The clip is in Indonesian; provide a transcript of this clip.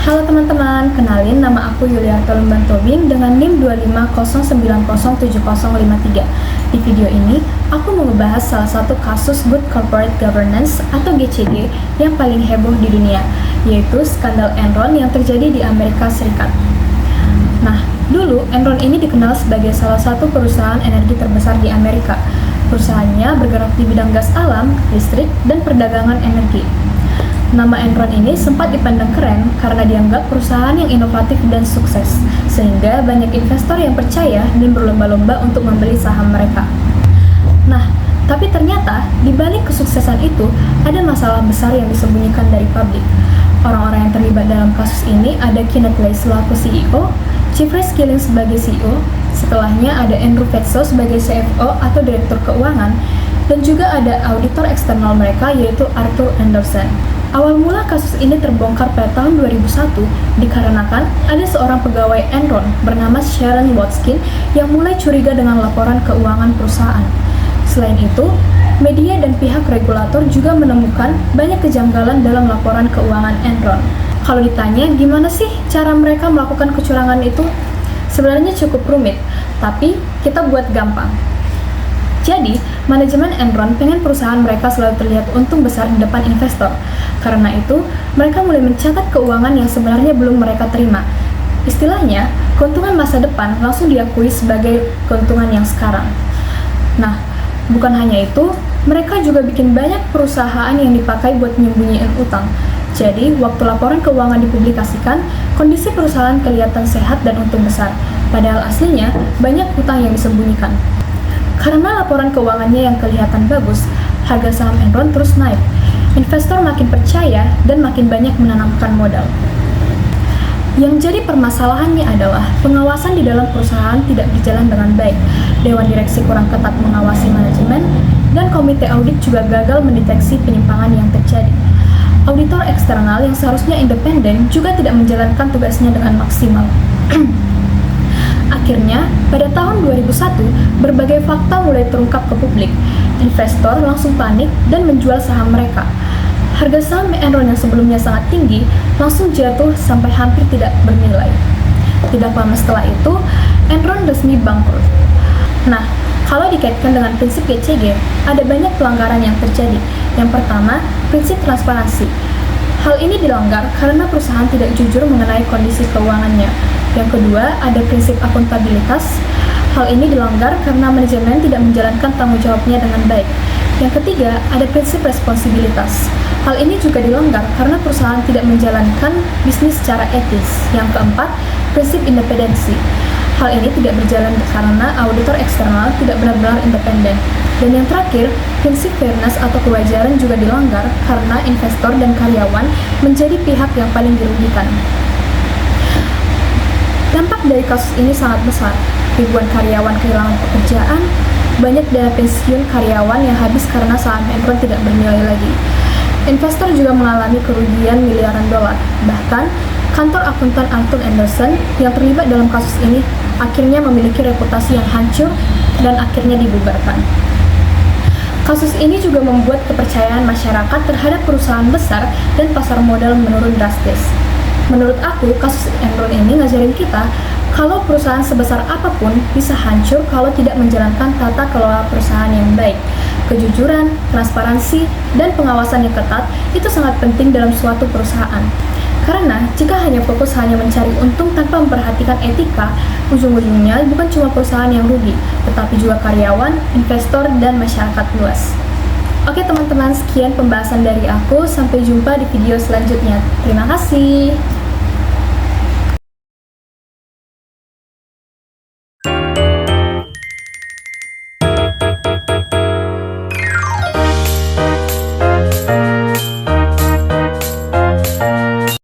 Halo teman-teman, kenalin nama aku Yuliarto Lemban Tobing dengan NIM 250907053. Di video ini, aku mau membahas salah satu kasus Good Corporate Governance atau GCG yang paling heboh di dunia, yaitu skandal Enron yang terjadi di Amerika Serikat. Nah, dulu Enron ini dikenal sebagai salah satu perusahaan energi terbesar di Amerika. Perusahaannya bergerak di bidang gas alam, listrik, dan perdagangan energi. Nama Enron ini sempat dipandang keren karena dianggap perusahaan yang inovatif dan sukses, sehingga banyak investor yang percaya dan berlomba-lomba untuk membeli saham mereka. Nah, tapi ternyata di balik kesuksesan itu ada masalah besar yang disembunyikan dari publik. Orang-orang yang terlibat dalam kasus ini ada Kenneth Lay selaku CEO, Jeffrey Skilling sebagai CEO, setelahnya ada Andrew Fetzo sebagai CFO atau Direktur Keuangan, dan juga ada auditor eksternal mereka yaitu Arthur Andersen. Awal mula kasus ini terbongkar pada tahun 2001 dikarenakan ada seorang pegawai Enron bernama Sharon Watkin yang mulai curiga dengan laporan keuangan perusahaan. Selain itu, media dan pihak regulator juga menemukan banyak kejanggalan dalam laporan keuangan Enron. Kalau ditanya gimana sih cara mereka melakukan kecurangan itu? Sebenarnya cukup rumit, tapi kita buat gampang. Jadi, manajemen Enron pengen perusahaan mereka selalu terlihat untung besar di depan investor. Karena itu, mereka mulai mencatat keuangan yang sebenarnya belum mereka terima. Istilahnya, keuntungan masa depan langsung diakui sebagai keuntungan yang sekarang. Nah, bukan hanya itu, mereka juga bikin banyak perusahaan yang dipakai buat menyembunyiin utang. Jadi, waktu laporan keuangan dipublikasikan, kondisi perusahaan kelihatan sehat dan untung besar. Padahal aslinya, banyak utang yang disembunyikan. Karena laporan keuangannya yang kelihatan bagus, harga saham Enron terus naik. Investor makin percaya dan makin banyak menanamkan modal. Yang jadi permasalahannya adalah pengawasan di dalam perusahaan tidak berjalan dengan baik. Dewan direksi kurang ketat mengawasi manajemen, dan komite audit juga gagal mendeteksi penyimpangan yang terjadi. Auditor eksternal yang seharusnya independen juga tidak menjalankan tugasnya dengan maksimal. Akhirnya, pada tahun 2001, berbagai fakta mulai terungkap ke publik. Investor langsung panik dan menjual saham mereka. Harga saham Enron yang sebelumnya sangat tinggi langsung jatuh sampai hampir tidak bernilai. Tidak lama setelah itu, Enron resmi bangkrut. Nah, kalau dikaitkan dengan prinsip GCG, ada banyak pelanggaran yang terjadi. Yang pertama, prinsip transparansi. Hal ini dilanggar karena perusahaan tidak jujur mengenai kondisi keuangannya. Yang kedua, ada prinsip akuntabilitas. Hal ini dilanggar karena manajemen tidak menjalankan tanggung jawabnya dengan baik. Yang ketiga, ada prinsip responsibilitas. Hal ini juga dilanggar karena perusahaan tidak menjalankan bisnis secara etis. Yang keempat, prinsip independensi. Hal ini tidak berjalan karena auditor eksternal tidak benar-benar independen. Dan yang terakhir, prinsip fairness atau kewajaran juga dilanggar karena investor dan karyawan menjadi pihak yang paling dirugikan. Dampak dari kasus ini sangat besar. Ribuan karyawan kehilangan pekerjaan, banyak dana pensiun karyawan yang habis karena saham Enron tidak bernilai lagi. Investor juga mengalami kerugian miliaran dolar. Bahkan, kantor akuntan Arthur Andersen yang terlibat dalam kasus ini akhirnya memiliki reputasi yang hancur dan akhirnya dibubarkan. Kasus ini juga membuat kepercayaan masyarakat terhadap perusahaan besar dan pasar modal menurun drastis. Menurut aku, kasus Enron ini ngajarin kita kalau perusahaan sebesar apapun bisa hancur kalau tidak menjalankan tata kelola perusahaan yang baik. Kejujuran, transparansi, dan pengawasan yang ketat itu sangat penting dalam suatu perusahaan. Karena jika hanya fokus mencari untung tanpa memperhatikan etika, ujung-ujungnya bukan cuma perusahaan yang rugi, tetapi juga karyawan, investor, dan masyarakat luas. Oke teman-teman, sekian pembahasan dari aku. Sampai jumpa di video selanjutnya. Terima kasih.